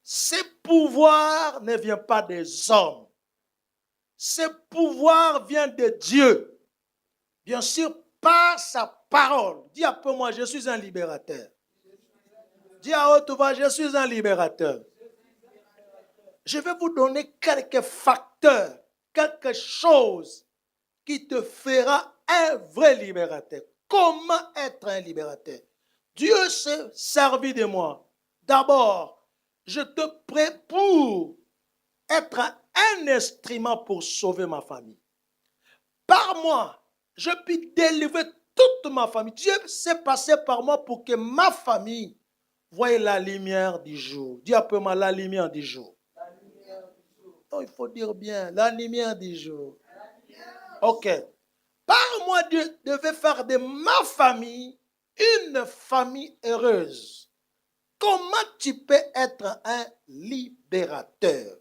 Ce pouvoir ne vient pas des hommes. Ce pouvoir vient de Dieu. Bien sûr, par sa parole. Dis après moi, je suis un libérateur. Dis à haute voix, je suis un libérateur. Je vais vous donner quelques facteurs, quelque chose qui te fera un vrai libérateur. Comment être un libérateur? Dieu s'est servi de moi. D'abord, je te prie pour être un instrument pour sauver ma famille. Par moi, je puis délivrer toute ma famille. Dieu s'est passé par moi pour que ma famille voie la lumière du jour. Dis après moi la lumière du jour. Oh, il faut dire bien, la lumière du jour. Ok. Par moi, Dieu devait faire de ma famille une famille heureuse. Comment tu peux être un libérateur?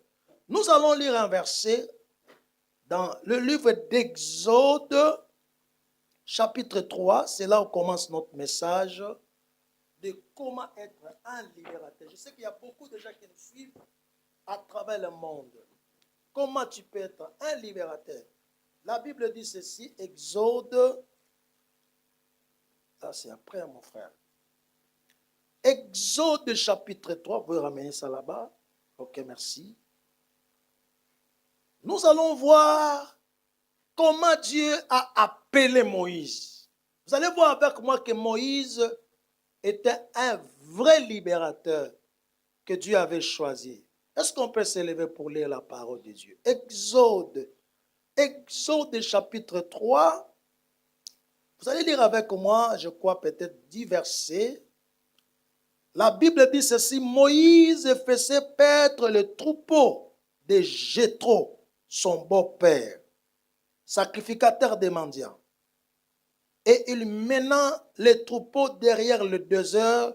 Nous allons lire un verset dans le livre d'Exode, chapitre 3. C'est là où commence notre message de comment être un libérateur. Je sais qu'il y a beaucoup de gens qui nous suivent à travers le monde. Comment tu peux être un libérateur? La Bible dit ceci, Exode, ça c'est après mon frère. Exode chapitre 3, vous pouvez ramener ça là-bas. Ok, merci. Nous allons voir comment Dieu a appelé Moïse. Vous allez voir avec moi que Moïse était un vrai libérateur que Dieu avait choisi. Est-ce qu'on peut s'élever pour lire la parole de Dieu? Exode chapitre 3. Vous allez lire avec moi, je crois peut-être 10 versets. La Bible dit ceci, Moïse faisait paître le troupeau de Jéthro, son beau-père, sacrificateur des mendiants. Et il mena les troupeaux derrière le désert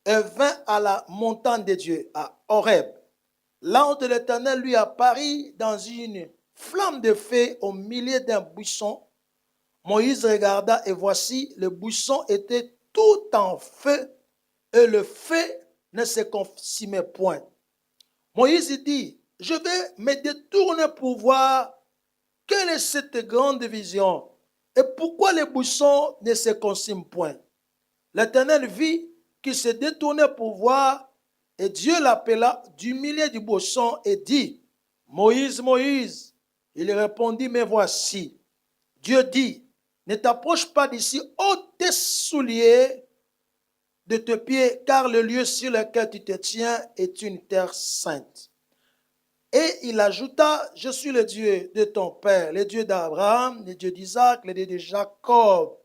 et vint à la montagne de Dieu, à Horeb. L'ange de l'Éternel lui apparut dans une flamme de feu au milieu d'un buisson. Moïse regarda et voici, le buisson était tout en feu et le feu ne se consumait point. Moïse dit, je vais me détourner pour voir quelle est cette grande vision et pourquoi le buisson ne se consume point. L'Éternel vit qu'il se détournait pour voir et Dieu l'appela du milieu du buisson et dit, Moïse, Moïse. Il répondit, me voici. Dieu dit, ne t'approche pas d'ici, ôte tes souliers de tes pieds, car le lieu sur lequel tu te tiens est une terre sainte. Et il ajouta, je suis le Dieu de ton père, le Dieu d'Abraham, le Dieu d'Isaac, le Dieu de Jacob.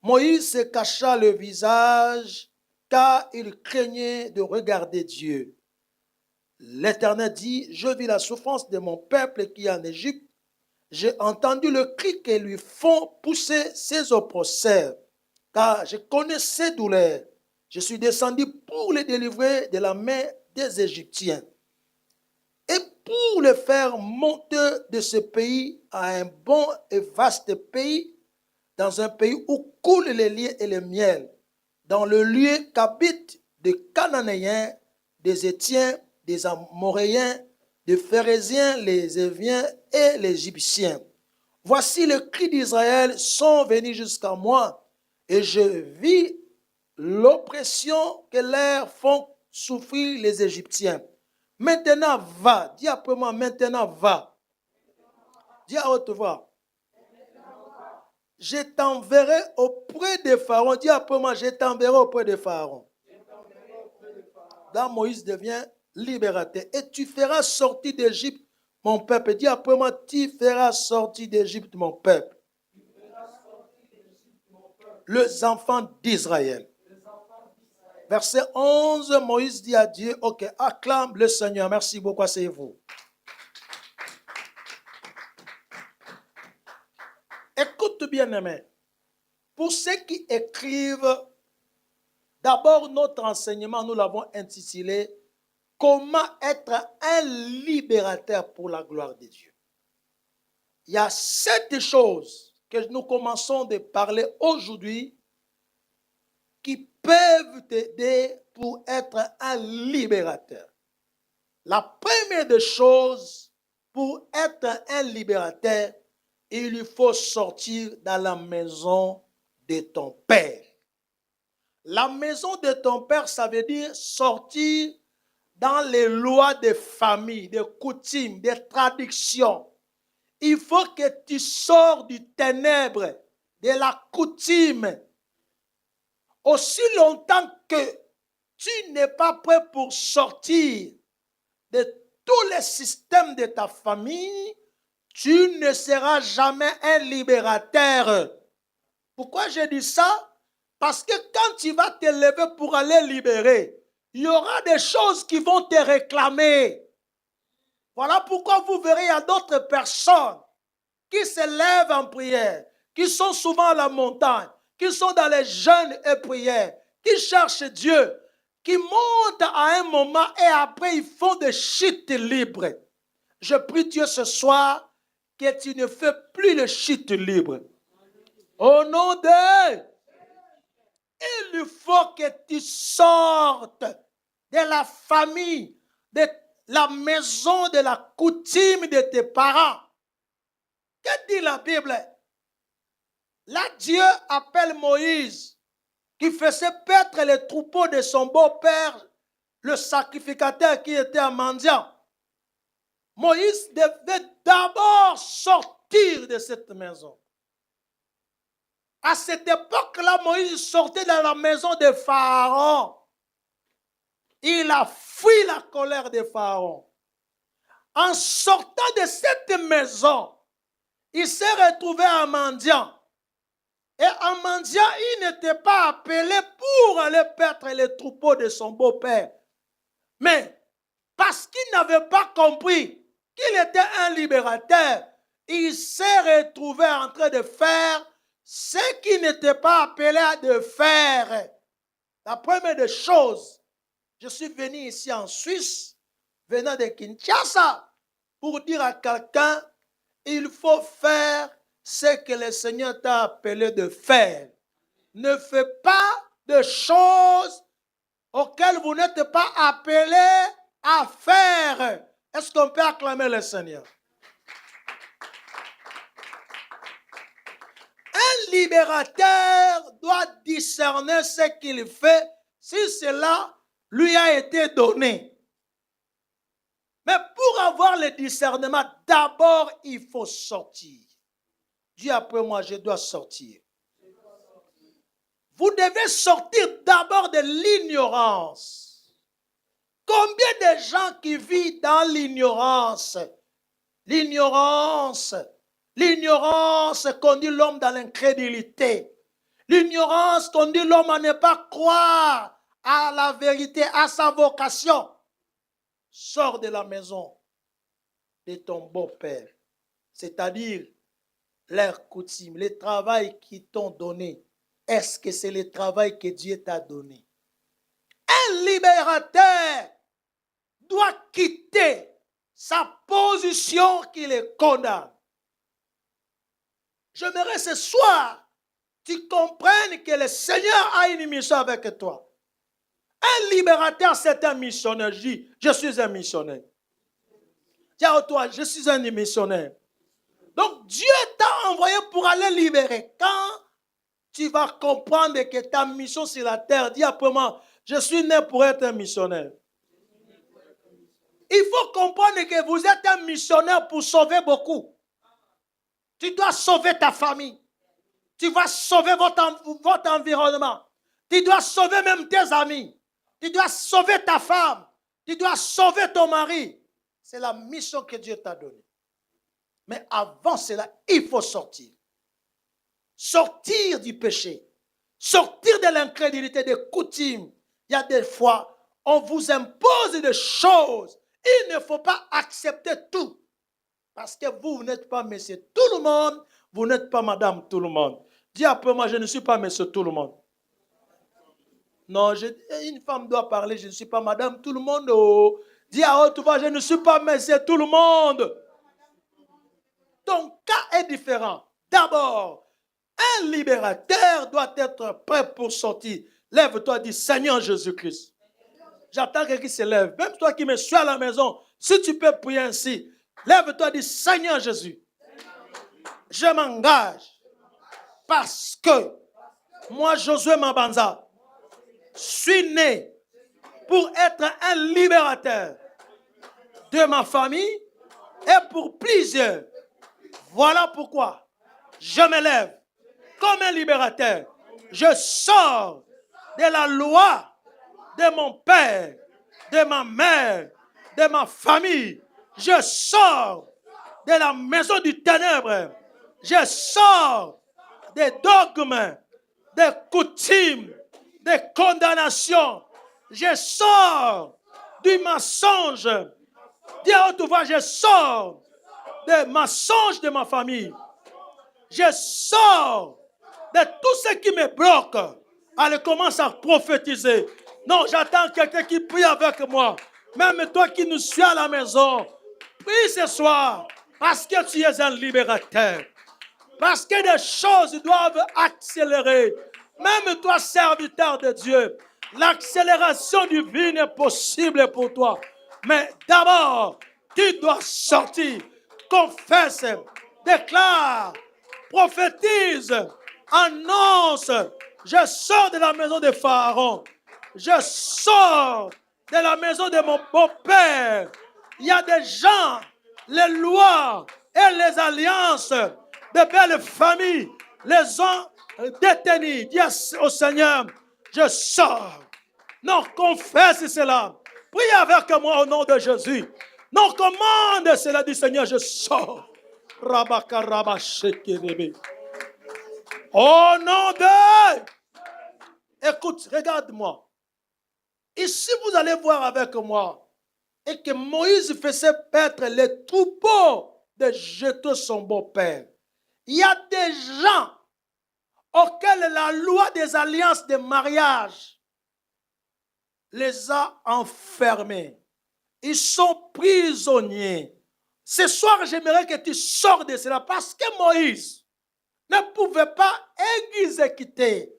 Moïse se cacha le visage, car il craignait de regarder Dieu. L'Éternel dit, je vis la souffrance de mon peuple qui est en Égypte. J'ai entendu le cri que lui font pousser ses oppresseurs, car je connais ses douleurs. Je suis descendu pour les délivrer de la main des Égyptiens et pour les faire monter de ce pays à un bon et vaste pays, dans un pays où coulent les lait et le miel, dans le lieu qu'habitent des Cananéens, des Étiens, des Amoréens, des Phérésiens, les Éviens et les Égyptiens. Voici les cris d'Israël sont venus jusqu'à moi, et je vis l'oppression que leur font souffrir les Égyptiens. Maintenant va, dis après moi, maintenant va. Dis à haute voix. Je t'enverrai auprès de Pharaon. Dis après moi, je t'enverrai auprès de Pharaon. Là, Moïse devient libérateur. Et tu feras sortir d'Égypte mon peuple. Dis après moi, tu feras sortir d'Égypte mon peuple. Les enfants d'Israël. Verset 11, Moïse dit à Dieu, ok, acclame le Seigneur. Merci beaucoup, asseyez-vous. Écoute bien, aimé. Pour ceux qui écrivent, d'abord notre enseignement, nous l'avons intitulé « Comment être un libérateur pour la gloire de Dieu ». Il y a 7 choses que nous commençons de parler aujourd'hui qui peuvent t'aider pour être un libérateur. La première des choses, pour être un libérateur, il lui faut sortir dans la maison de ton père. La maison de ton père, ça veut dire sortir dans les lois des familles, des coutumes, des traditions. Il faut que tu sors du ténèbre, de la coutume. Aussi longtemps que tu n'es pas prêt pour sortir de tous les systèmes de ta famille, tu ne seras jamais un libérateur. Pourquoi je dis ça? Parce que quand tu vas te lever pour aller libérer, il y aura des choses qui vont te réclamer. Voilà pourquoi vous verrez, il y a d'autres personnes qui se lèvent en prière, qui sont souvent à la montagne, qui sont dans les jeûnes et prières, qui cherchent Dieu, qui montent à un moment et après ils font des chutes libres. Je prie Dieu ce soir que tu ne fais plus de chutes libres. Au nom de... Il faut que tu sortes de la famille, de la maison, de la coutume de tes parents. Que dit la Bible? Là, Dieu appelle Moïse, qui faisait paître les troupeaux de son beau-père, le sacrificateur qui était un mendiant. Moïse devait d'abord sortir de cette maison. À cette époque-là, Moïse sortait de la maison de Pharaon. Il a fui la colère de Pharaon. En sortant de cette maison, il s'est retrouvé un mendiant. Et un mendiant, il n'était pas appelé pour aller paître les troupeaux de son beau-père. Mais parce qu'il n'avait pas compris qu'il était un libérateur, il s'est retrouvé en train de faire ce qu'il n'était pas appelé à de faire. La première des choses, je suis venu ici en Suisse, venant de Kinshasa, pour dire à quelqu'un, il faut faire ce que le Seigneur t'a appelé de faire. Ne fais pas de choses auxquelles vous n'êtes pas appelé à faire. Est-ce qu'on peut acclamer le Seigneur? Un libérateur doit discerner ce qu'il fait si cela lui a été donné. Mais pour avoir le discernement, d'abord, il faut sortir. Dis après moi, je dois sortir. Vous devez sortir d'abord de l'ignorance. Combien de gens qui vivent dans l'ignorance? L'ignorance conduit l'homme dans l'incrédulité. L'ignorance conduit l'homme à ne pas croire à la vérité, à sa vocation. Sors de la maison de ton beau-père, c'est-à-dire leur coutume, le travail qu'ils t'ont donné. Est-ce que c'est le travail que Dieu t'a donné? Un libérateur doit quitter sa position qui le condamne. J'aimerais ce soir, tu comprennes que le Seigneur a une mission avec toi. Un libérateur, c'est un missionnaire. Je dis, je suis un missionnaire. Dis à toi, je suis un missionnaire. Donc Dieu t'a envoyé pour aller libérer. Quand tu vas comprendre que ta mission sur la terre, dis après moi, je suis né pour être un missionnaire. Il faut comprendre que vous êtes un missionnaire pour sauver beaucoup. Tu dois sauver ta famille. Tu vas sauver votre environnement. Tu dois sauver même tes amis. Tu dois sauver ta femme. Tu dois sauver ton mari. C'est la mission que Dieu t'a donnée. Mais avant cela, il faut sortir. Sortir du péché. Sortir de l'incrédulité, des coutumes. Il y a des fois, on vous impose des choses. Il ne faut pas accepter tout. Parce que vous n'êtes pas monsieur tout le monde. Vous n'êtes pas madame tout le monde. Dis après moi, je ne suis pas monsieur tout le monde. Non, une femme doit parler, je ne suis pas madame tout le monde. Oh. Dis à haute voix, je ne suis pas monsieur tout le monde. Ton cas est différent. D'abord, un libérateur doit être prêt pour sortir. Lève-toi, dis Seigneur Jésus-Christ. J'attends quelqu'un qui se lève. Même toi qui me suis à la maison, si tu peux prier ainsi, lève-toi et dis, Seigneur Jésus, je m'engage parce que moi, Josué Mabanza, suis né pour être un libérateur de ma famille et pour plusieurs. Voilà pourquoi je me lève comme un libérateur. Je sors de la loi de mon père, de ma mère, de ma famille. Je sors de la maison du ténèbre. Je sors des dogmes, des coutumes, des condamnations. Je sors du mensonge. Dis à haute voix, je sors des mensonges de ma famille. Je sors de tout ce qui me bloque. Allez, commence à prophétiser. Non, j'attends quelqu'un qui prie avec moi. Même toi qui nous suis à la maison, prie ce soir parce que tu es un libérateur. Parce que des choses doivent accélérer. Même toi, serviteur de Dieu, l'accélération divine est possible pour toi. Mais d'abord, tu dois sortir, confesse, déclare, prophétise, annonce. Je sors de la maison de Pharaon. Je sors de la maison de mon beau-père. Il y a des gens, les lois et les alliances de belles familles les ont détenus. Dis au Seigneur, je sors. Non, confesse cela. Prie avec moi au nom de Jésus. Non, commande cela du Seigneur, je sors. Au nom de... Écoute, regarde-moi. Ici, vous allez voir avec moi. Et que Moïse faisait paître les troupeaux de Jéthro, son beau-père. Il y a des gens auxquels la loi des alliances de mariage les a enfermés. Ils sont prisonniers. Ce soir, j'aimerais que tu sors de cela parce que Moïse ne pouvait pas exécuter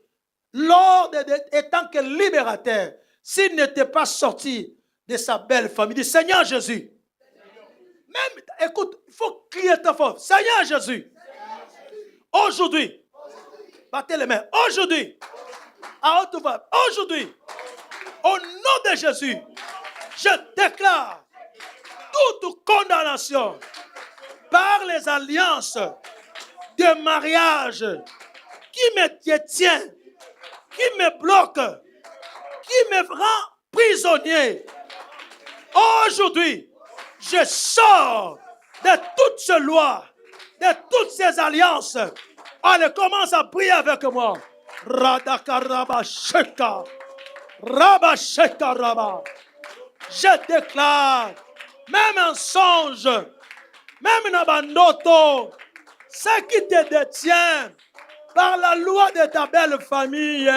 l'ordre étant que libérateur s'il n'était pas sorti de sa belle famille. Dis, Seigneur Jésus. Même, écoute, il faut crier très fort. Seigneur Jésus. Aujourd'hui, battez les mains. Aujourd'hui, à haute voix. Aujourd'hui, au nom de Jésus, je déclare toute condamnation par les alliances de mariage qui me détient, qui me bloque, qui me rend prisonnier. Aujourd'hui, je sors de toutes ces lois, de toutes ces alliances. Allez, commence à prier avec moi. Radakaraba Sheka. Rabba Sheka Rabba. Je déclare, même un songe, même un bandoto, ce qui te détient par la loi de ta belle famille,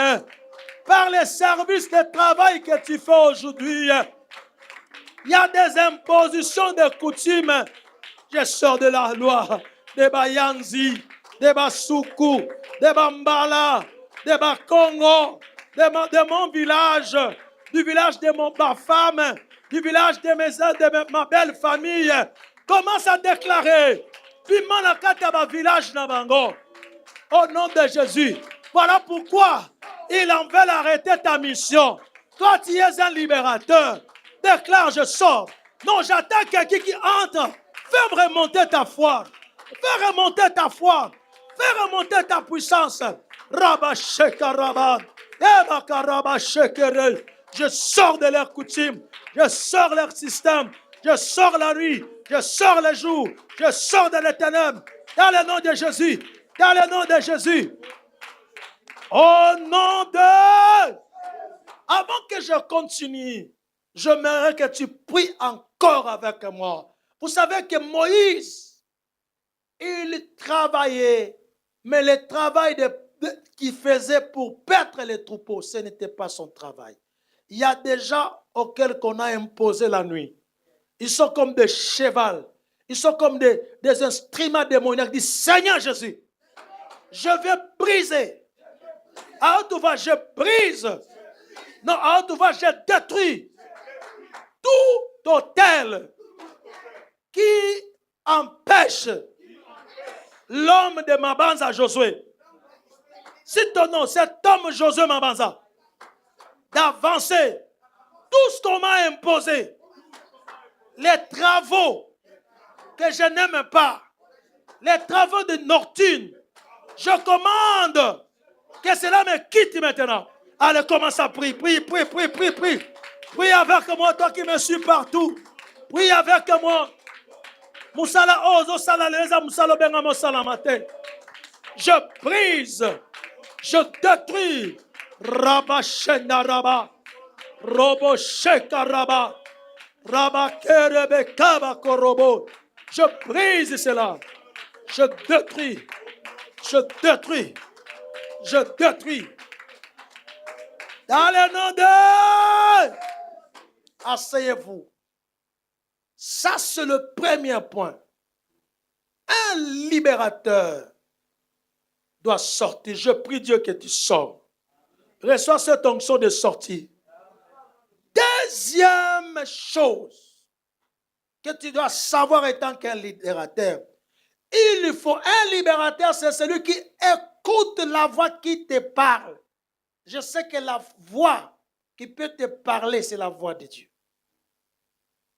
par les services de travail que tu fais aujourd'hui. Il y a des impositions de coutumes. Je sors de la loi de Bayanzi, de Basuku, de Bambala, de Bakongo, de mon village, du village de ma femme, du village de ma belle famille. Commence à déclarer. Puis Manakata village Nabango. Au nom de Jésus. Voilà pourquoi il en veut arrêter ta mission. Toi, tu es un libérateur. Déclare, je sors. Non, j'attends quelqu'un qui entre. Fais remonter ta foi. Fais remonter ta foi. Fais remonter ta puissance. Rabba Sheka Rabba. Rabba Shekere. Je sors de leur coutume. Je sors leur système. Je sors la nuit. Je sors le jour. Je sors de les ténèbres. Dans le nom de Jésus. Dans le nom de Jésus. Au nom de... Avant que je continue, j'aimerais que tu pries encore avec moi. Vous savez que Moïse, il travaillait, mais le travail qu'il faisait pour perdre les troupeaux, ce n'était pas son travail. Il y a des gens auxquels on a imposé la nuit. Ils sont comme des chevals. Ils sont comme des instruments démoniaques. Dis, Seigneur Jésus, je vais briser. À haute voix, je brise. Non, à haute voix, je détruis tout autel qui empêche l'homme de Mabanza, Josué. Si ton nom, cet homme Josué Mabanza, d'avancer, tout ce qu'on m'a imposé, les travaux que je n'aime pas, les travaux de nocturne, je commande que cela me quitte maintenant. Allez, commence à prier, prie. Prie avec moi, toi qui me suis partout. Prie avec moi. Moussala ozo sala leza moussala benga moussala matin. Je brise, je détruis. Rabba shenda rabba. Robo sheka rabba. Rabba kerebe kaba korobo. Je brise cela. Je détruis. Je détruis. Je détruis. Dans le nom de... Asseyez-vous. Ça, c'est le premier point. Un libérateur doit sortir. Je prie Dieu que tu sors. Reçois cette onction de sortie. Deuxième chose que tu dois savoir étant qu'un libérateur. Il faut un libérateur, c'est celui qui écoute la voix qui te parle. Je sais que la voix qui peut te parler, c'est la voix de Dieu.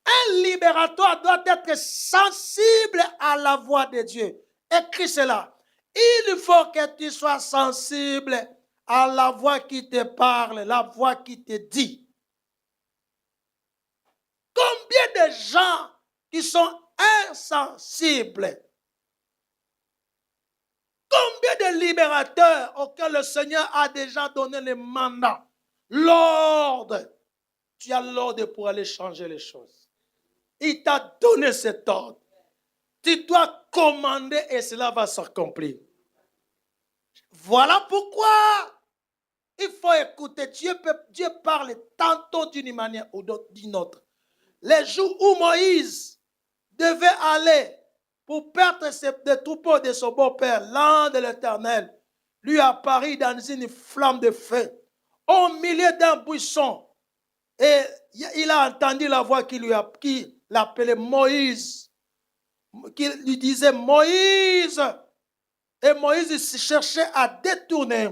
Un libérateur doit être sensible à la voix de Dieu. Écris cela. Il faut que tu sois sensible à la voix qui te parle, la voix qui te dit. Combien de gens qui sont insensibles? Combien de libérateurs auxquels le Seigneur a déjà donné le mandat, l'ordre? Tu as l'ordre pour aller changer les choses. Il t'a donné cet ordre. Tu dois commander et cela va s'accomplir. Voilà pourquoi il faut écouter. Dieu parle tantôt d'une manière ou d'une autre. Les jours où Moïse devait aller pour perdre des troupeaux de son beau-père, l'ange de l'Éternel lui apparut dans une flamme de feu au milieu d'un buisson. Et il a entendu la voix qui l'appelait Moïse, qui lui disait Moïse. Et Moïse cherchait à détourner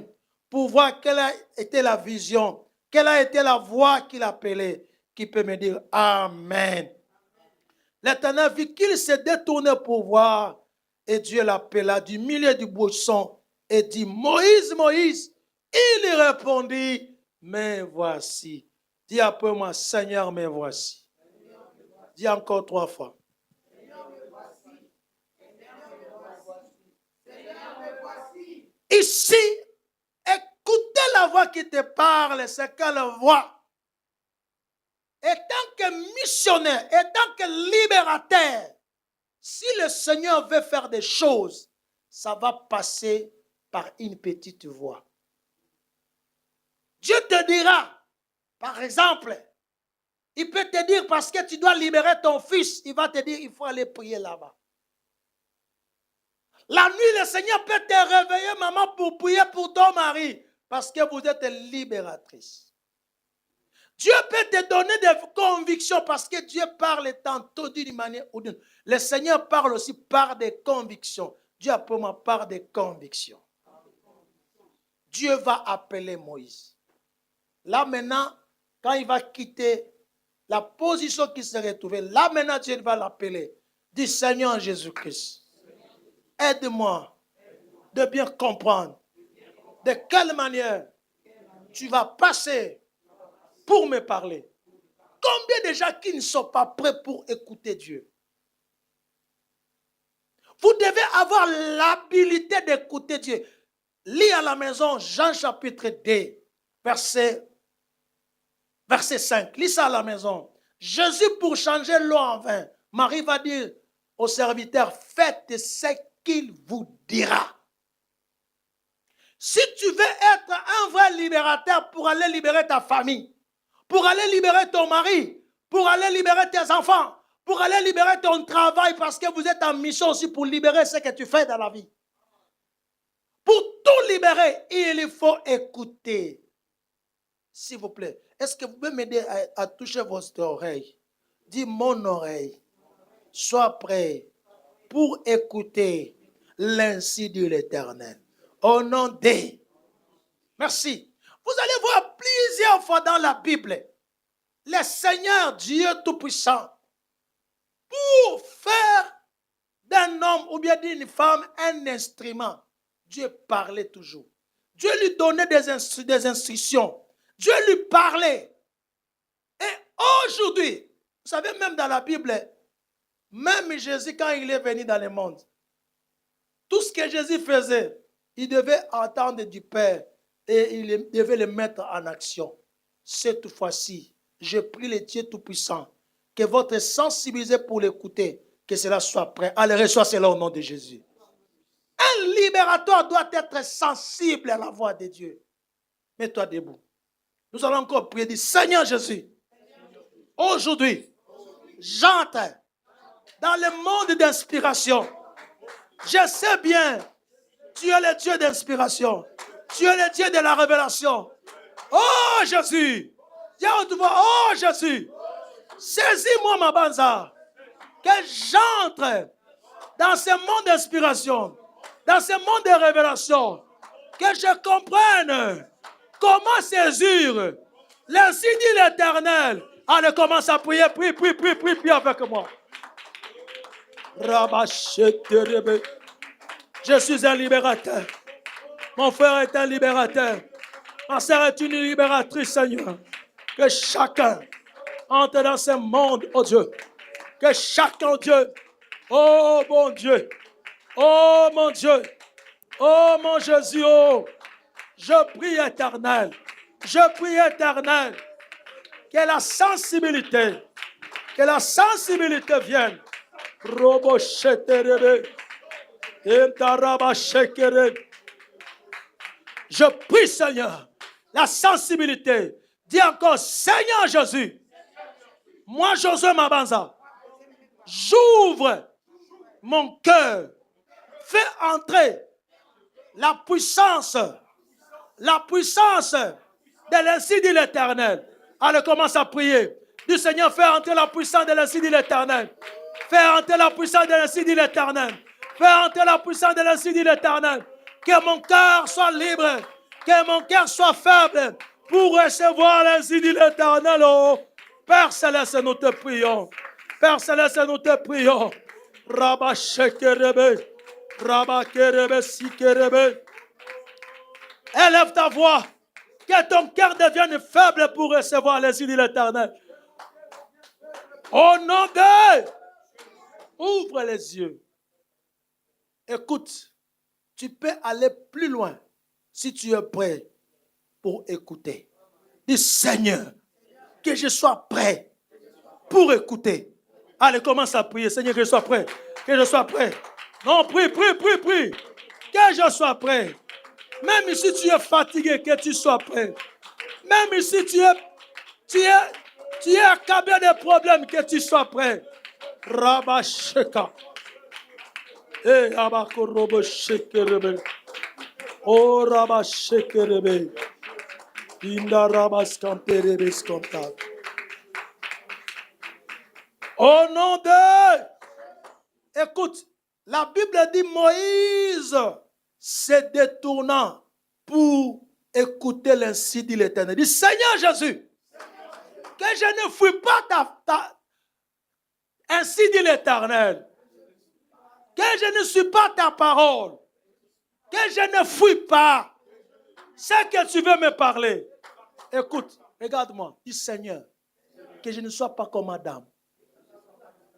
pour voir quelle a été la vision, quelle a été la voix qu'il appelait, qui peut me dire Amen. L'Éternel vit qu'il se détournait pour voir et Dieu l'appela du milieu du buisson et dit Moïse, Moïse. Il lui répondit, me voici. Dis après moi, Seigneur, me voici. Dis encore 3 fois. Ici, écoutez la voix qui te parle, c'est quelle voix? Étant que missionnaire, étant que libérateur, si le Seigneur veut faire des choses, ça va passer par une petite voix. Dieu te dira, par exemple, il peut te dire parce que tu dois libérer ton fils, il va te dire il faut aller prier là-bas. La nuit, le Seigneur peut te réveiller, maman, pour prier pour ton mari, parce que vous êtes libératrice. Dieu peut te donner des convictions parce que Dieu parle tantôt d'une manière ou d'une autre. Le Seigneur parle aussi par des convictions. Dieu a pour moi par des convictions. Dieu va appeler Moïse. Là maintenant, quand il va quitter la position qui se retrouvait, là maintenant Dieu va l'appeler. Dis Seigneur Jésus-Christ, aide-moi de bien comprendre de quelle manière tu vas passer pour me parler. Combien de gens qui ne sont pas prêts pour écouter Dieu? Vous devez avoir l'habilité d'écouter Dieu. Lis à la maison Jean chapitre 2, verset 5. Lis ça à la maison. Jésus, pour changer l'eau en vin, Marie va dire au serviteur, faites ce qu'il vous dira. Si tu veux être un vrai libérateur pour aller libérer ta famille, pour aller libérer ton mari, pour aller libérer tes enfants, pour aller libérer ton travail, parce que vous êtes en mission aussi pour libérer ce que tu fais dans la vie. Pour tout libérer, il faut écouter. S'il vous plaît, est-ce que vous pouvez m'aider à toucher votre oreille? Dis mon oreille, sois prêt pour écouter l'ainsi de l'Éternel. Au nom de... Merci. Vous allez voir plusieurs fois dans la Bible, le Seigneur Dieu Tout-Puissant, pour faire d'un homme ou bien d'une femme un instrument, Dieu parlait toujours. Dieu lui donnait des instructions. Dieu lui parlait. Et aujourd'hui, vous savez, même dans la Bible, même Jésus, quand il est venu dans le monde, tout ce que Jésus faisait, il devait entendre du Père et il devait le mettre en action. Cette fois-ci, je prie le Dieu Tout-Puissant que votre sensibilité pour l'écouter, que cela soit prêt. Allez, reçois cela au nom de Jésus. Un libérateur doit être sensible à la voix de Dieu. Mets-toi debout. Nous allons encore prier. Seigneur Jésus, aujourd'hui, j'entre dans le monde d'inspiration. Je sais bien, tu es le Dieu d'inspiration. Tu es le Dieu de la révélation. Oh Jésus, oh Jésus, saisis-moi ma banza, que j'entre dans ce monde d'inspiration, dans ce monde de révélation, que je comprenne comment saisir l'ainsi dit l'Éternel. Allez, commence à prier, prie avec moi. Je suis un libérateur. Mon frère est un libérateur. Ma sœur est une libératrice, Seigneur. Que chacun entre dans ce monde, oh Dieu. Que chacun, Dieu, oh mon Dieu, oh mon Dieu, oh mon Jésus, oh. Je prie éternel, que la sensibilité vienne. Je prie, Seigneur, la sensibilité. Dis encore, Seigneur Jésus, moi, Josué Mabanza, j'ouvre mon cœur. Fais entrer la puissance de l'ainsi dit l'Éternel. Allez, commence à prier. Du Seigneur, fais entrer la puissance de l'ainsi dit l'Éternel. Fais entrer la puissance de l'ainsi dit l'Éternel. Fais entrer la puissance de l'ainsi dit l'Éternel. Que mon cœur soit libre, que mon cœur soit faible pour recevoir l'ainsi dit l'Éternel. Oh, Père Céleste, nous te prions. Père Céleste, nous te prions. Rabba Shekerebe, Rabba Kerebe, Sikerebe. Élève ta voix, que ton cœur devienne faible pour recevoir l'ainsi dit l'Éternel. Au nom de... Ouvre les yeux. Écoute, tu peux aller plus loin si tu es prêt pour écouter. Dis Seigneur, que je sois prêt pour écouter. Allez, commence à prier. Seigneur, que je sois prêt. Que je sois prêt. Non, prie. Que je sois prêt. Même si tu es fatigué, que tu sois prêt. Même si tu es accablé de problèmes, que tu sois prêt. Rabasheka. Eh, Abakorobo Shekerebe. Oh, Rabashekerebe. Inda Rabaskamperebe Skontal. Au nom de... Écoute, la Bible dit Moïse se détournant pour écouter l'ainsi dit l'Éternel. Dit Seigneur Jésus, que je ne fuis pas ainsi dit l'Éternel. Que je ne suis pas ta parole. Que je ne fuis pas ce que tu veux me parler. Écoute, regarde-moi. Dis Seigneur, que je ne sois pas comme Adam,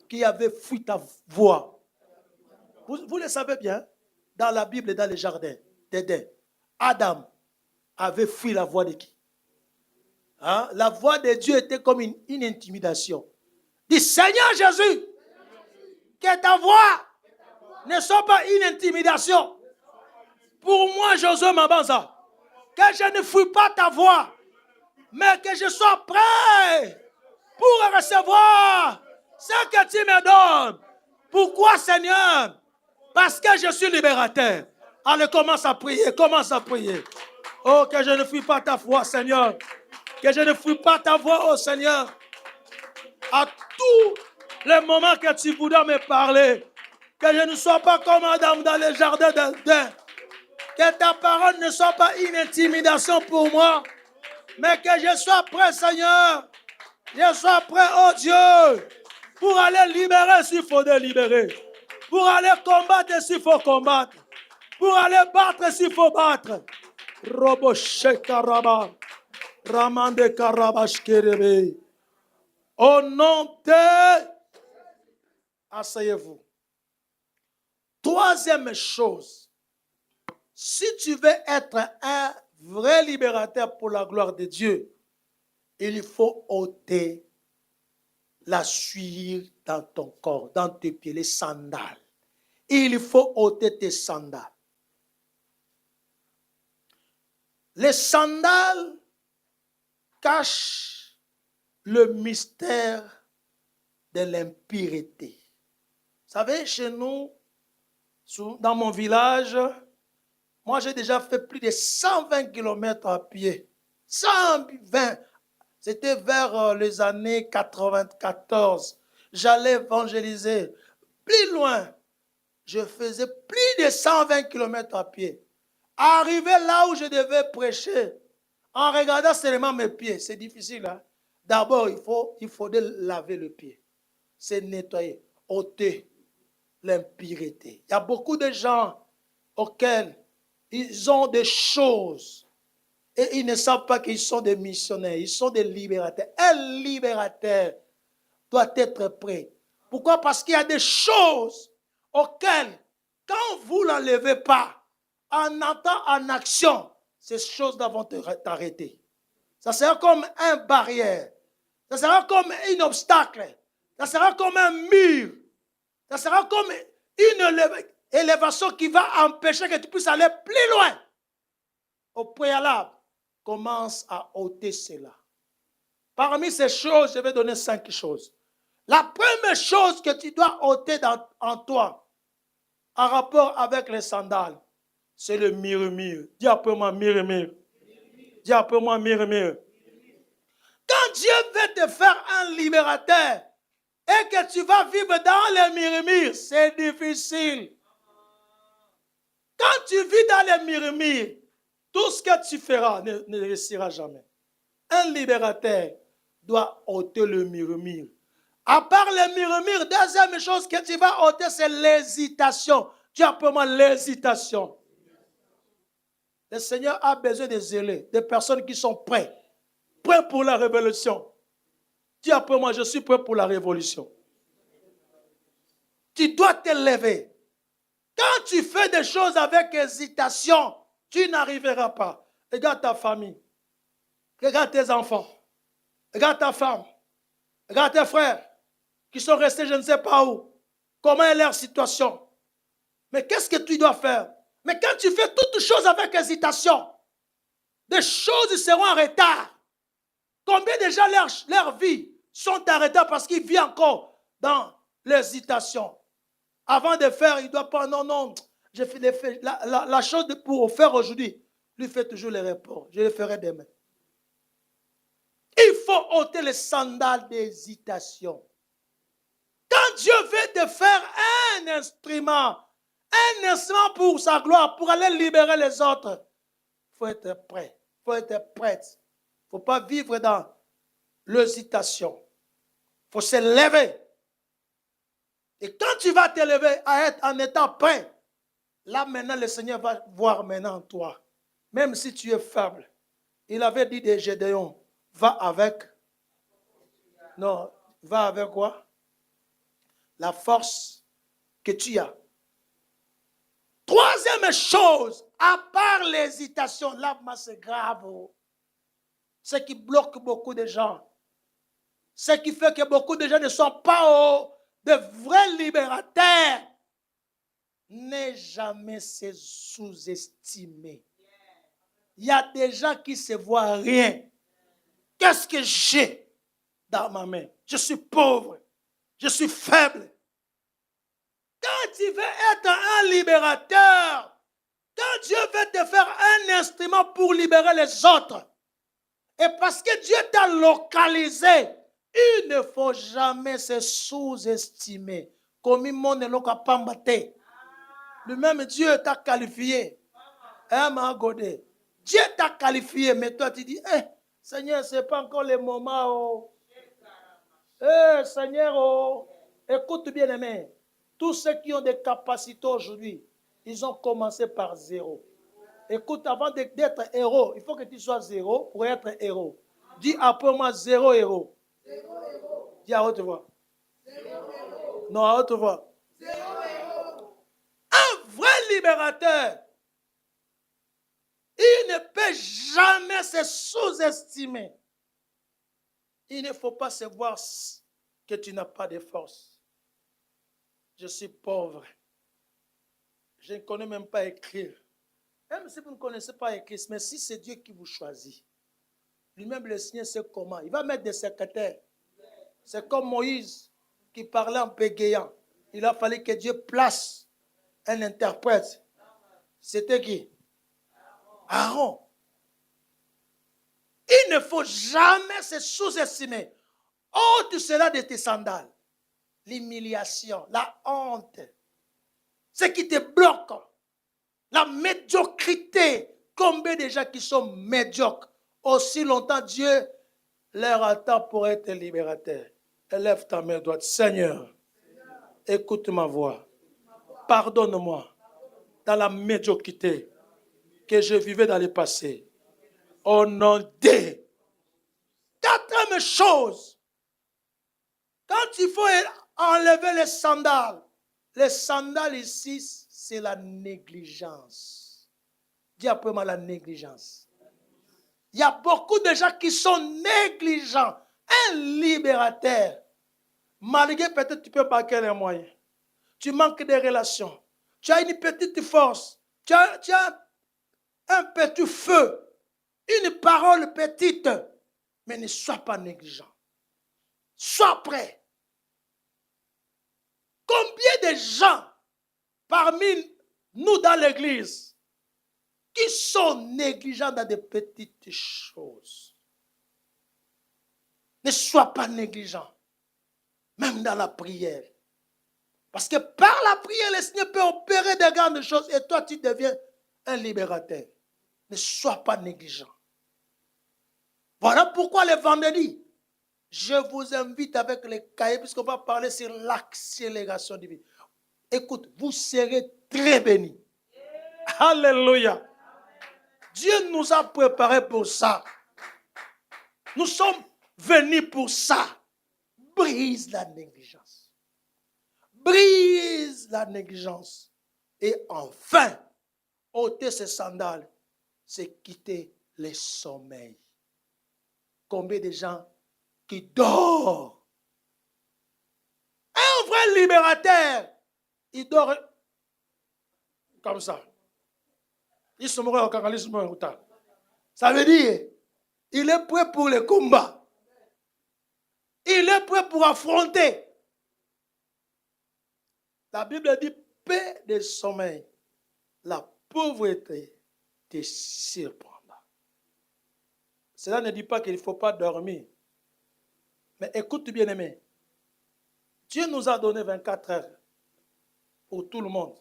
qui avait fui ta voix. Vous le savez bien, dans la Bible et dans les jardins d'Éden, Adam avait fui la voix de qui? Hein? La voix de Dieu était comme une intimidation. Dis Seigneur Jésus, que ta voix ne soit pas une intimidation. Pour moi, Josué Mabanza, que je ne fuis pas ta voix, mais que je sois prêt pour recevoir ce que tu me donnes. Pourquoi, Seigneur? Parce que je suis libérateur. Allez, commence à prier. Oh, que je ne fuis pas ta voix, Seigneur. Que je ne fuis pas ta voix, oh Seigneur. À tous les moments que tu voudras me parler, que je ne sois pas comme Adam dans le jardin d'Éden, que ta parole ne soit pas une intimidation pour moi, mais que je sois prêt, Seigneur. Je sois prêt, oh Dieu, pour aller libérer s'il faut libérer, pour aller combattre s'il faut combattre, pour aller battre s'il faut battre. Robo Shekaraba, Ramande Karabash Kerebe. Au nom de... Asseyez-vous. Troisième chose, si tu veux être un vrai libérateur pour la gloire de Dieu, il faut ôter la suie dans ton corps, dans tes pieds, les sandales. Il faut ôter tes sandales. Les sandales cachent le mystère de l'impureté. Vous savez, chez nous, dans mon village, moi j'ai déjà fait plus de 120 km à pied. 120. C'était vers les années 94. J'allais évangéliser. Plus loin, je faisais plus de 120 km à pied. Arrivé là où je devais prêcher, en regardant seulement mes pieds, c'est difficile. Hein? D'abord, il faut laver le pied. C'est nettoyer, ôter l'impureté. Il y a beaucoup de gens auxquels ils ont des choses et ils ne savent pas qu'ils sont des missionnaires, ils sont des libérateurs. Un libérateur doit être prêt. Pourquoi? Parce qu'il y a des choses auxquelles, quand vous ne l'enlevez pas, en entrant en action, ces choses-là vont t'arrêter. Ça sera comme une barrière. Ça sera comme un obstacle. Ça sera comme un mur. Ça sera comme une élévation qui va empêcher que tu puisses aller plus loin. Au préalable, commence à ôter cela. Parmi ces choses, je vais donner 5 choses. La première chose que tu dois ôter en toi, en rapport avec les sandales, c'est le murmure. Dis après moi, murmure. Dis après moi, murmure. Quand Dieu veut te faire un libérateur et que tu vas vivre dans les murmures, c'est difficile. Quand tu vis dans les murmures, tout ce que tu feras ne réussira jamais. Un libérateur doit ôter le murmure. À part le murmure, deuxième chose que tu vas ôter, c'est l'hésitation. Dis après moi, l'hésitation. Le Seigneur a besoin des zélés, des personnes qui sont prêtes pour la révolution. Dis après moi, je suis prêt pour la révolution. Tu dois te lever. Quand tu fais des choses avec hésitation, tu n'arriveras pas. Regarde ta famille, regarde tes enfants, regarde ta femme, regarde tes frères qui sont restés je ne sais pas où. Comment est leur situation? Mais qu'est-ce que tu dois faire? Mais quand tu fais toutes choses avec hésitation, des choses seront en retard. Combien de gens leur vie sont arrêtés parce qu'ils vivent encore dans l'hésitation? Avant de faire, il ne doit pas, non, je fais la chose pour faire aujourd'hui, lui fait toujours les reports. Je le ferai demain. Il faut ôter les sandales d'hésitation. Quand Dieu veut te faire un instrument pour sa gloire, pour aller libérer les autres, il faut être prêt, il faut être prête. Il ne faut pas vivre dans l'hésitation. Il faut se lever. Et quand tu vas te lever à être en étant prêt, là maintenant le Seigneur va voir maintenant en toi. Même si tu es faible. Il avait dit de Gédéon, va avec. Non, va avec quoi? La force que tu as. Troisième chose, à part l'hésitation, là, c'est grave. Ce qui bloque beaucoup de gens. Ce qui fait que beaucoup de gens ne sont pas de vrais libérateurs. Ne jamais se sous-estimer. Il y a des gens qui ne se voient rien. Qu'est-ce que j'ai dans ma main? Je suis pauvre. Je suis faible. Quand tu veux être un libérateur, quand Dieu veut te faire un instrument pour libérer les autres, et parce que Dieu t'a localisé Il ne faut jamais se sous-estimer. Comme il monde le même Dieu t'a qualifié. Dieu t'a qualifié, mais toi tu dis, Seigneur, ce n'est pas encore le moment. Oh. Seigneur, oh. Écoute bien aimé. Tous ceux qui ont des capacités aujourd'hui, ils ont commencé par zéro. Écoute, avant d'être héros, il faut que tu sois zéro pour être héros. Dis après moi, zéro héros. Dis à haute voix. Non, à haute voix. Un vrai libérateur, il ne peut jamais se sous-estimer. Il ne faut pas se voir que tu n'as pas de force. Je suis pauvre. Je ne connais même pas écrire. Même si vous ne connaissez pas écrire, mais si c'est Dieu qui vous choisit, lui-même le Seigneur sait comment. Il va mettre des secrétaires. C'est comme Moïse qui parlait en bégayant. Il a fallu que Dieu place un interprète. C'était qui? Aaron. Il ne faut jamais se sous-estimer. Ôte cela de tes sandales. L'humiliation, la honte, ce qui te bloque, la médiocrité. Combien de gens qui sont médiocres, aussi longtemps Dieu leur attend pour être libérateur. Élève ta main droite. Seigneur, écoute ma voix. Pardonne-moi dans la médiocrité que je vivais dans le passé. Au nom de quatrième chose, quand il faut enlever les sandales ici, c'est la négligence. Dis après moi la négligence. Il y a beaucoup de gens qui sont négligents. Un libérateur, malgré peut-être tu peux manquer les moyens, tu manques de relations, tu as une petite force, tu as un petit feu, une parole petite, mais ne sois pas négligent. Sois prêt. Combien de gens parmi nous dans l'église qui sont négligents dans des petites choses? Ne sois pas négligent, même dans la prière. Parce que par la prière, le Seigneur peut opérer des grandes choses et toi, tu deviens un libérateur. Ne sois pas négligent. Voilà pourquoi le vendredi, je vous invite avec les cahiers, puisqu'on va parler sur l'accélération divine. Écoute, vous serez très bénis. Alléluia. Dieu nous a préparés pour ça. Nous sommes venus pour ça. Brise la négligence. Brise la négligence. Et enfin, ôter ses sandales, c'est quitter le sommeil. Combien de gens qui dorment? Un vrai libérateur, il dort comme ça. Il se mourra au canalisme. Ça veut dire, il est prêt pour le combat. Il est prêt pour affronter. La Bible dit, paix de sommeil, la pauvreté te surprendra. Cela ne dit pas qu'il ne faut pas dormir. Mais écoute bien aimé, Dieu nous a donné 24 heures pour tout le monde.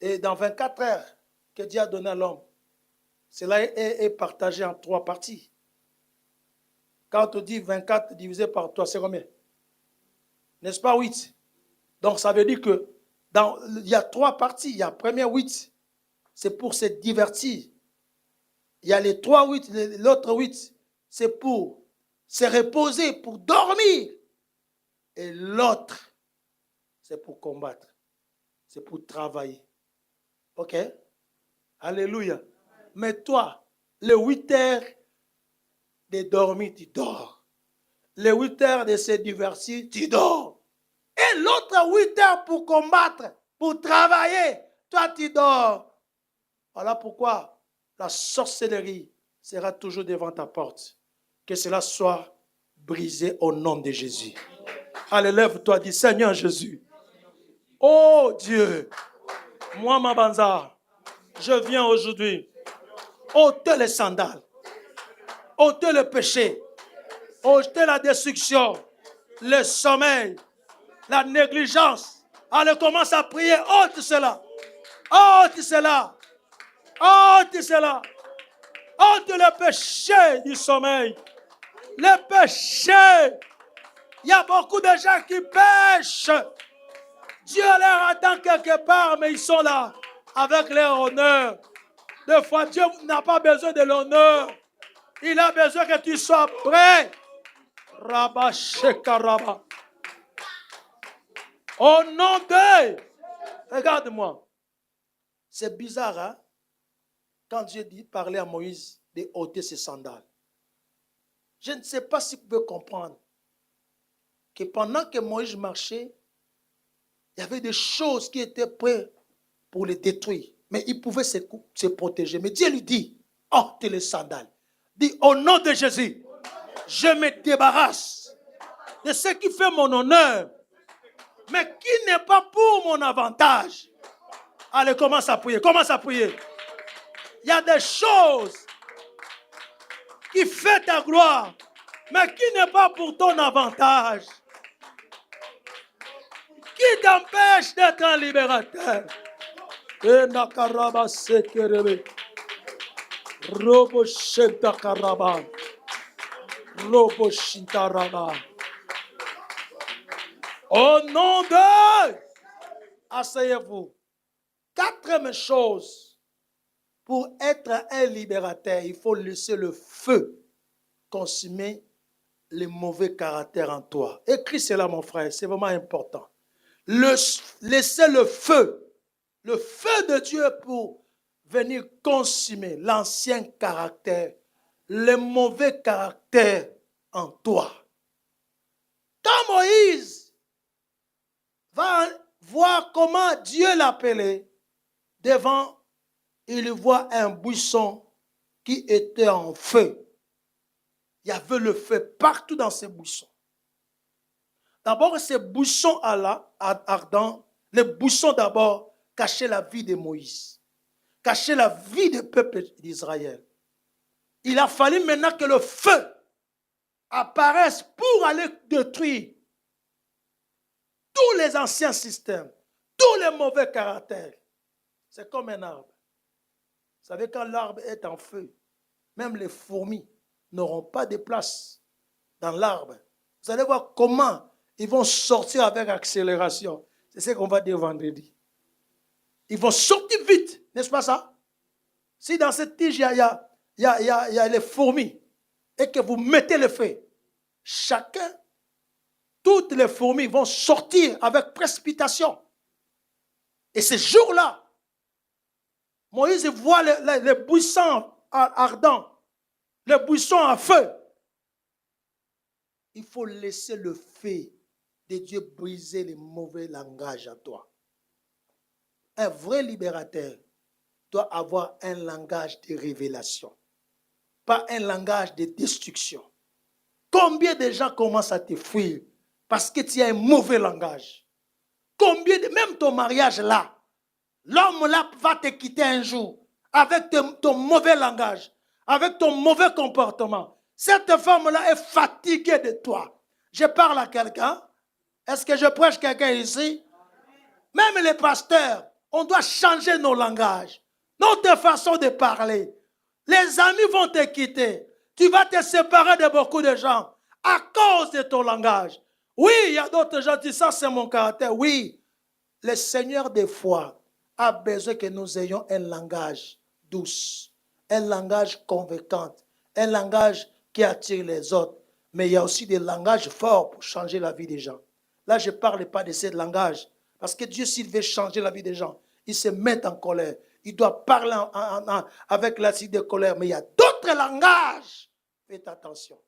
Et dans 24 heures que Dieu a donné à l'homme, cela est partagé en 3 parties. Quand on dit 24 divisé par 3, c'est combien? N'est-ce pas 8? Donc ça veut dire que il y a 3 parties. Il y a la première 8, c'est pour se divertir. Il y a les 3 8, l'autre 8, c'est pour se reposer, pour dormir. Et l'autre, c'est pour combattre. C'est pour travailler. Ok? Alléluia. Mais toi, les 8 heures de dormir, tu dors. Les 8 heures de se divertir, tu dors. Et l'autre 8 heures pour combattre, pour travailler, toi tu dors. Voilà pourquoi la sorcellerie sera toujours devant ta porte. Que cela soit brisé au nom de Jésus. Allez, lève-toi, dis Seigneur Jésus. Oh Dieu, moi Mabanza, je viens aujourd'hui ôter les sandales, ôter le péché, ôtez la destruction, le sommeil, la négligence. Allez, commence à prier, ôte cela. Ôte cela. Ôte cela. Ôte le péché du sommeil. Le péché. Il y a beaucoup de gens qui pêchent. Dieu leur attend quelque part, mais ils sont là avec leur honneur. Des fois, Dieu n'a pas besoin de l'honneur. Il a besoin que tu sois prêt. Rabba Shekaraba. Au nom de... Regarde-moi. C'est bizarre, hein? Quand Dieu dit parler à Moïse de ôter ses sandales. Je ne sais pas si vous pouvez comprendre que pendant que Moïse marchait, il y avait des choses qui étaient prêtes pour les détruire. Mais il pouvait se protéger. Mais Dieu lui dit, ôte les sandales. Dit, au nom de Jésus, je me débarrasse de ce qui fait mon honneur, mais qui n'est pas pour mon avantage. Allez, commence à prier, commence à prier. Il y a des choses qui font ta gloire, mais qui n'est pas pour ton avantage. Qui t'empêche d'être un libérateur. Robo Shentakaraba. Robo Shintaraba. Au nom de... Asseyez-vous. Quatrième chose, pour être un libérateur, il faut laisser le feu consumer les mauvais caractères en toi. Écris cela, mon frère, c'est vraiment important. Laissez le feu de Dieu pour venir consumer l'ancien caractère, les mauvais caractères en toi. Quand Moïse va voir comment Dieu l'appelait, devant, il voit un buisson qui était en feu. Il y avait le feu partout dans ces buissons. D'abord, ces buissons ardents, les buissons d'abord cachaient la vie de Moïse, cachaient la vie du peuple d'Israël. Il a fallu maintenant que le feu apparaisse pour aller détruire tous les anciens systèmes, tous les mauvais caractères. C'est comme un arbre. Vous savez, quand l'arbre est en feu, même les fourmis n'auront pas de place dans l'arbre. Vous allez voir comment ils vont sortir avec accélération. C'est ce qu'on va dire vendredi. Ils vont sortir vite, n'est-ce pas ça? Si dans cette tige, il y a les fourmis et que vous mettez le feu, toutes les fourmis vont sortir avec précipitation. Et ce jour-là, Moïse voit les buissons ardents, les buissons à feu. Il faut laisser le feu de Dieu briser les mauvais langages à toi. Un vrai libérateur doit avoir un langage de révélation, pas un langage de destruction. Combien de gens commencent à te fuir parce que tu as un mauvais langage? Même ton mariage là, l'homme là va te quitter un jour avec ton mauvais langage, avec ton mauvais comportement. Cette femme-là est fatiguée de toi. Je parle à quelqu'un. Est-ce que je prêche quelqu'un ici? Même les pasteurs, on doit changer nos langages, notre façon de parler. Les amis vont te quitter. Tu vas te séparer de beaucoup de gens à cause de ton langage. Oui, il y a d'autres gens qui disent ça, c'est mon caractère. Oui, le Seigneur des fois a besoin que nous ayons un langage douce, un langage convaincant, un langage qui attire les autres. Mais il y a aussi des langages forts pour changer la vie des gens. Là, je ne parle pas de ces langages. Parce que Dieu, s'il veut changer la vie des gens, il se met en colère. Il doit parler avec l'acide de colère. Mais il y a d'autres langages. Faites attention.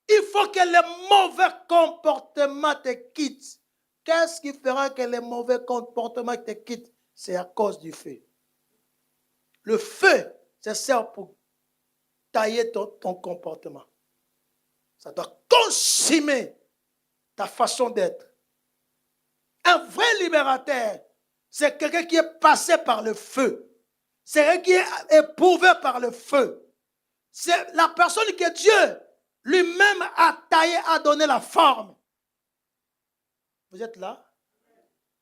Il faut que les mauvais comportements te quittent. Qu'est-ce qui fera que les mauvais comportements te quittent? C'est à cause du feu. Le feu, ça sert pour tailler ton comportement. Ça doit consumer ta façon d'être. Un vrai libérateur, c'est quelqu'un qui est passé par le feu. C'est quelqu'un qui est éprouvé par le feu. C'est la personne que Dieu lui-même a taillé, a donné la forme. Vous êtes là?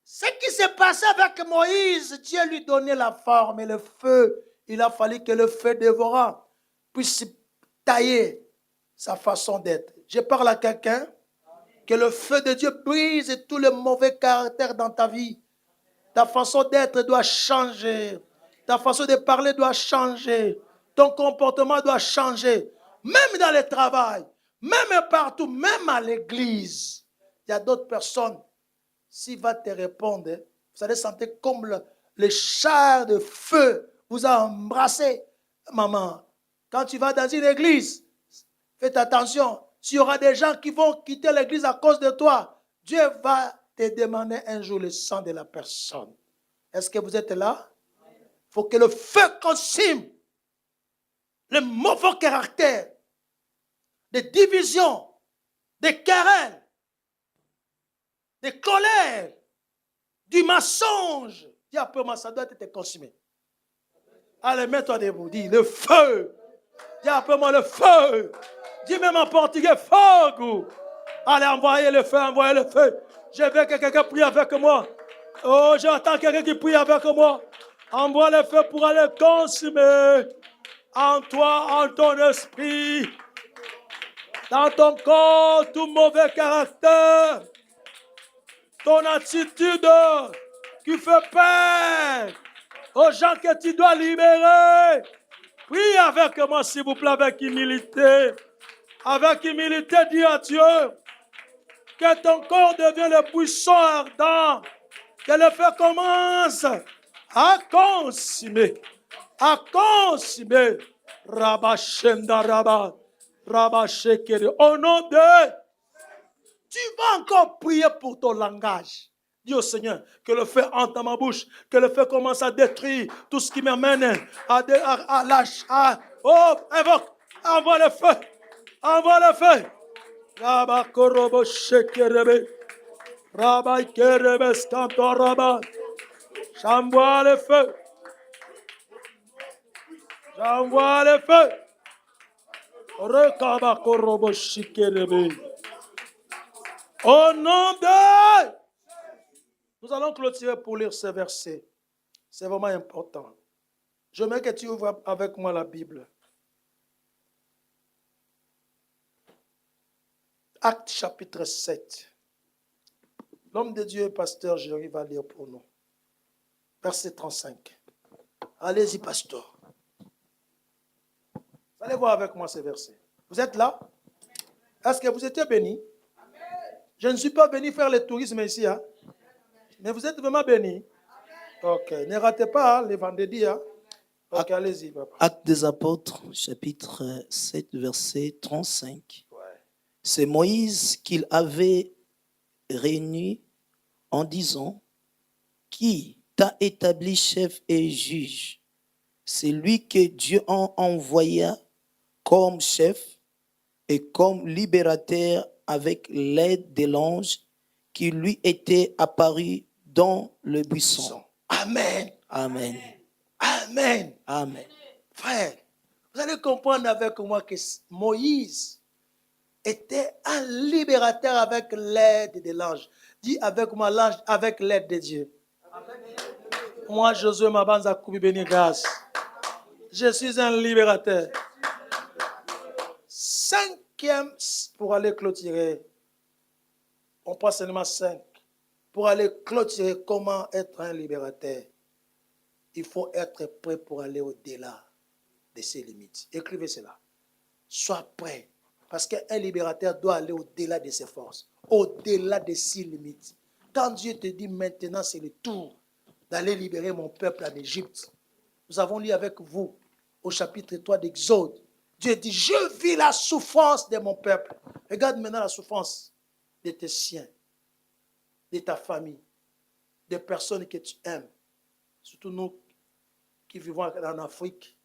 Ce qui s'est passé avec Moïse, Dieu lui donnait la forme et le feu. Il a fallu que le feu dévorant puisse tailler sa façon d'être. Je parle à quelqu'un, que le feu de Dieu brise tous les mauvais caractères dans ta vie. Ta façon d'être doit changer. Ta façon de parler doit changer. Ton comportement doit changer. Même dans le travail, même partout, même à l'église. Il y a d'autres personnes, s'il va te répondre, vous allez sentir comme le char de feu vous a embrassé. Maman, quand tu vas dans une église, faites attention. S'il y aura des gens qui vont quitter l'église à cause de toi, Dieu va te demander un jour le sang de la personne. Est-ce que vous êtes là? Il faut que le feu consume le mauvais caractère, des divisions, des querelles, des colères, du mensonge. Dis après moi, ça doit être consumé. Allez, mets-toi debout. Dis le feu. Dis après moi le feu. Dis même en portugais, fogo. Allez, envoyez le feu, envoyez le feu. Je veux que quelqu'un prie avec moi. Oh, j'entends quelqu'un qui prie avec moi. Envoie le feu pour aller consumer en toi, en ton esprit, dans ton corps, tout mauvais caractère, ton attitude qui fait peur aux gens que tu dois libérer. Prie avec moi, s'il vous plaît, avec humilité. Avec humilité, dis à Dieu que ton corps devienne le buisson ardent, que le feu commence à consumer, à consumer. Rabashenda Rabba, Rabashekere. Au nom de, tu vas encore prier pour ton langage. Dis au Seigneur que le feu entre dans ma bouche, que le feu commence à détruire tout ce qui m'amène à lâcher. Oh, invoque, envoie le feu, envoie le feu. Rabba Korobo Shekerebe, Rabba Kerebe Skanto Rabba. J'envoie le feu. J'envoie le feu. Rekaba Korobo Shekerebe. Au nom de... Nous allons clôturer pour lire ces versets. C'est vraiment important. Je veux que tu ouvres avec moi la Bible. Actes chapitre 7. L'homme de Dieu, pasteur Jérémy, va lire pour nous. Verset 35. Allez-y, pasteur. Vous allez voir avec moi ces versets. Vous êtes là? Est-ce que vous étiez bénis? Je ne suis pas venu faire le tourisme ici. Hein? Mais vous êtes vraiment bénis. Ok. Ne ratez pas les vendredis. Hein? Ok, allez-y, papa. Actes des Apôtres, chapitre 7, verset 35. Ouais. C'est Moïse qu'il avait réuni en disant: qui t'a établi chef et juge? C'est lui que Dieu en envoya comme chef et comme libérateur avec l'aide de l'ange qui lui était apparu dans le buisson. Amen. Amen. Amen. Amen. Frère, vous allez comprendre avec moi que Moïse était un libérateur avec l'aide de l'ange. Dis avec moi l'ange, avec l'aide de Dieu. Moi, Josué Mabanza Koubi Béni grâce. Je suis un libérateur. Cinquième, pour aller clôturer. On passe seulement 5. Pour aller clôturer, comment être un libérateur? Il faut être prêt pour aller au-delà de ses limites. Écrivez cela. Sois prêt. Parce qu'un libérateur doit aller au-delà de ses forces, au-delà de ses limites. Quand Dieu te dit maintenant, c'est le tour d'aller libérer mon peuple en Égypte. Nous avons lu avec vous au chapitre 3 d'Exode. Dieu dit, je vis la souffrance de mon peuple. Regarde maintenant la souffrance de tes siens, de ta famille, des personnes que tu aimes. Surtout nous qui vivons en Afrique.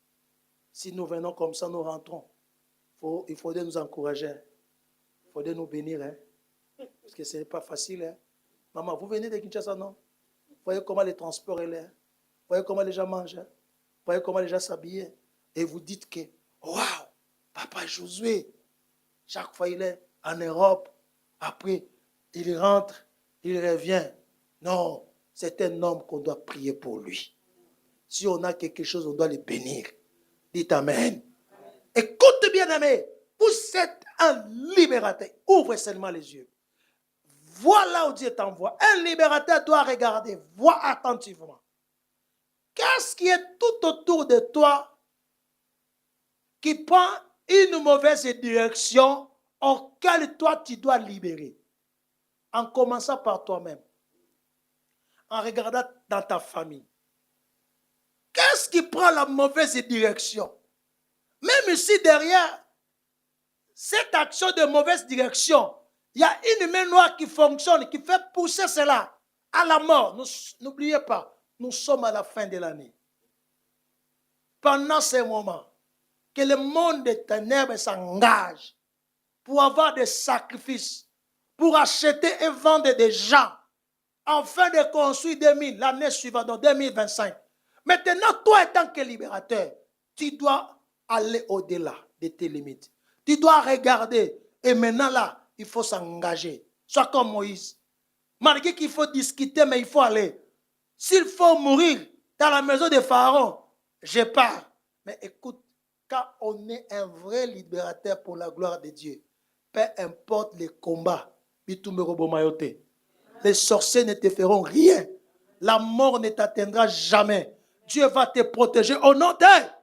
Si nous venons comme ça, nous rentrons. Il faudrait nous encourager. Il faudrait nous bénir. Hein? Parce que ce n'est pas facile. Hein? Maman, vous venez de Kinshasa, non? Vous voyez comment les transports est là. Vous voyez comment les gens mangent. Hein? Vous voyez comment les gens s'habillent. Et vous dites que, waouh, papa Josué, Chaque fois, il est en Europe. Après, il rentre, il revient. Non, c'est un homme qu'on doit prier pour lui. Si on a quelque chose, on doit le bénir. Dites Amen. Écoute bien, aimé. Vous êtes un libérateur. Ouvre seulement les yeux. Vois là où Dieu t'envoie. Un libérateur doit regarder. Vois attentivement. Qu'est-ce qui est tout autour de toi qui prend une mauvaise direction auquel toi tu dois libérer? En commençant par toi-même. En regardant dans ta famille. Qu'est-ce qui prend la mauvaise direction? Même si derrière cette action de mauvaise direction, il y a une main noire qui fonctionne, qui fait pousser cela à la mort. N'oubliez pas, nous sommes à la fin de l'année. Pendant ces moments, que le monde des ténèbres s'engage pour avoir des sacrifices, pour acheter et vendre des gens, afin de construire 2000, l'année suivante, donc 2025. Maintenant, toi, étant que libérateur, tu dois aller au-delà de tes limites. Tu dois regarder. Et maintenant, là, il faut s'engager. Sois comme Moïse. Malgré qu'il faut discuter, mais il faut aller. S'il faut mourir dans la maison de Pharaon, je pars. Mais écoute, quand on est un vrai libérateur pour la gloire de Dieu, peu importe les combats, les sorciers ne te feront rien. La mort ne t'atteindra jamais. Dieu va te protéger au nom de...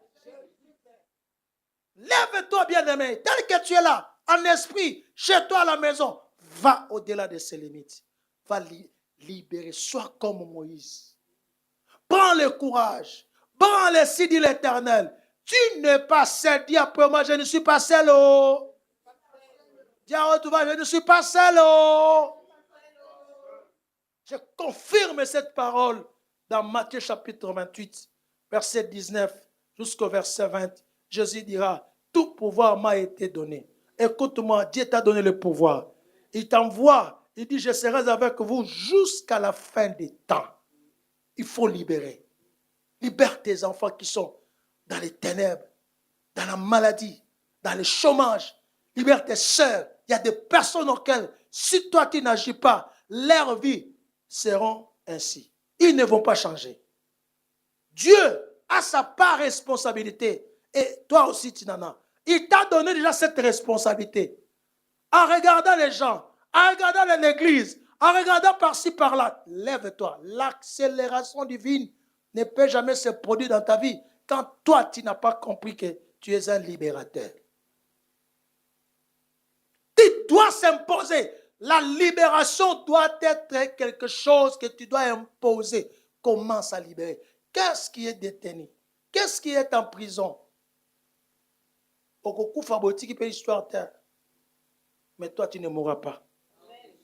Lève-toi, bien-aimé, tel que tu es là, en esprit, chez toi à la maison. Va au-delà de ces limites. Va libérer. Sois comme Moïse. Prends le courage. Prends le signe de l'Éternel. Tu n'es pas seul. Dis après moi, je ne suis pas seul. Oh. Dis à haute voix, je ne suis pas seul. Oh. Je confirme cette parole dans Matthieu chapitre 28, verset 19 jusqu'au verset 20. Jésus dira, tout pouvoir m'a été donné. Écoute-moi, Dieu t'a donné le pouvoir. Il t'envoie, il dit, je serai avec vous jusqu'à la fin des temps. Il faut libérer. Libère tes enfants qui sont dans les ténèbres, dans la maladie, dans le chômage. Libère tes sœurs. Il y a des personnes auxquelles, si toi tu n'agis pas, leur vie seront ainsi. Ils ne vont pas changer. Dieu a sa part de responsabilité. Et toi aussi, tu n'en as. Il t'a donné déjà cette responsabilité. En regardant les gens, en regardant l'église, en regardant par-ci, par-là, lève-toi. L'accélération divine ne peut jamais se produire dans ta vie quand toi, tu n'as pas compris que tu es un libérateur. Tu dois s'imposer. La libération doit être quelque chose que tu dois imposer. Commence à libérer. Qu'est-ce qui est détenu? Qu'est-ce qui est en prison? Mais toi, tu ne mourras pas.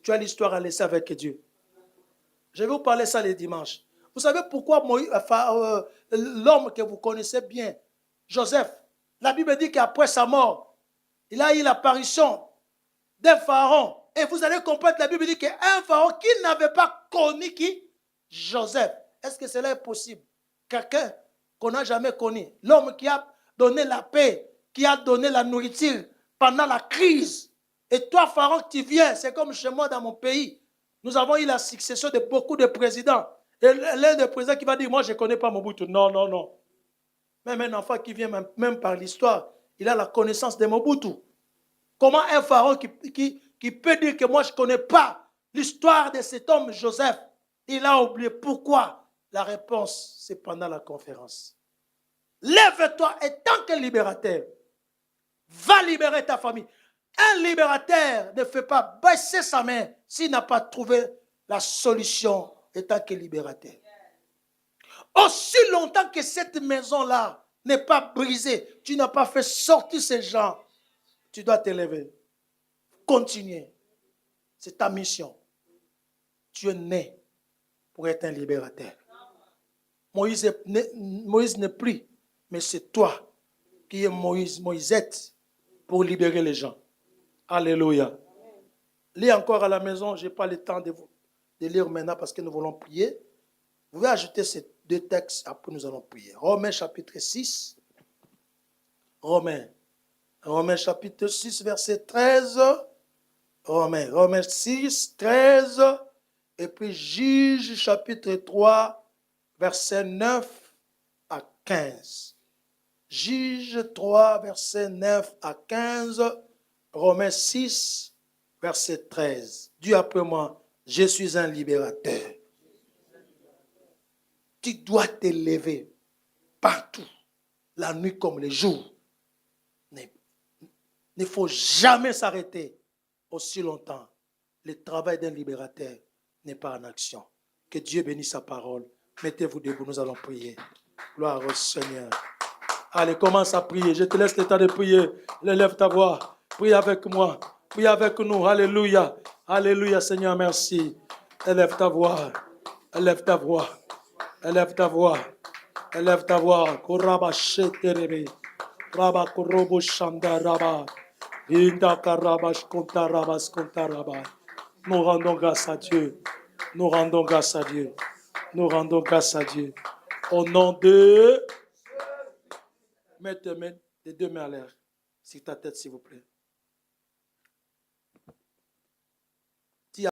Tu as l'histoire à laisser avec Dieu. Je vais vous parler ça les dimanches. Vous savez pourquoi l'homme que vous connaissez bien, Joseph, la Bible dit qu'après sa mort, il a eu l'apparition d'un pharaon. Et vous allez comprendre, la Bible dit qu'un pharaon qui n'avait pas connu qui? Joseph. Est-ce que cela est possible? Quelqu'un qu'on n'a jamais connu. L'homme qui a donné la paix, qui a donné la nourriture pendant la crise. Et toi, pharaon, tu viens, c'est comme chez moi dans mon pays. Nous avons eu la succession de beaucoup de présidents. Et l'un des présidents qui va dire, moi, je ne connais pas Mobutu. Non, non, non. Même un enfant qui vient, même par l'histoire, il a la connaissance de Mobutu. Comment un pharaon qui peut dire que moi, je ne connais pas l'histoire de cet homme, Joseph, il a oublié. Pourquoi? La réponse, c'est pendant la conférence. Lève-toi et tant que libérateur, va libérer ta famille. Un libérateur ne fait pas baisser sa main s'il n'a pas trouvé la solution en tant que libérateur. Aussi longtemps que cette maison-là n'est pas brisée, tu n'as pas fait sortir ces gens, tu dois te lever. Continuer. C'est ta mission. Tu es né pour être un libérateur. Moïse n'est plus, mais c'est toi qui es Moïsette pour libérer les gens. Alléluia. Lis encore à la maison, je n'ai pas le temps de lire maintenant parce que nous voulons prier. Vous pouvez ajouter ces deux textes, après nous allons prier. Romains chapitre 6. Romains Romains chapitre 6, verset 13. Romains 6, 13. Et puis Juge chapitre 3, verset 9 à 15. Juge 3, verset 9 à 15. Romains 6, verset 13. Dis après moi, je suis un libérateur. Tu dois te lever partout, la nuit comme le jour. Il ne faut jamais s'arrêter aussi longtemps. Le travail d'un libérateur n'est pas en action. Que Dieu bénisse sa parole. Mettez-vous debout, nous allons prier. Gloire au Seigneur. Allez, commence à prier. Je te laisse le temps de prier. Lève ta voix. Prie avec moi. Prie avec nous. Alléluia. Alléluia, Seigneur, merci. Élève ta voix. Élève ta voix. Élève ta voix. Élève ta voix. Koraba sheterebe. Raba korobo shanda raba. Inda karaba shkonta raba shkonta raba. Nous rendons grâce à Dieu. Nous rendons grâce à Dieu. Nous rendons grâce à Dieu. Au nom de... Mets tes deux mains à l'air sur ta tête, s'il vous plaît.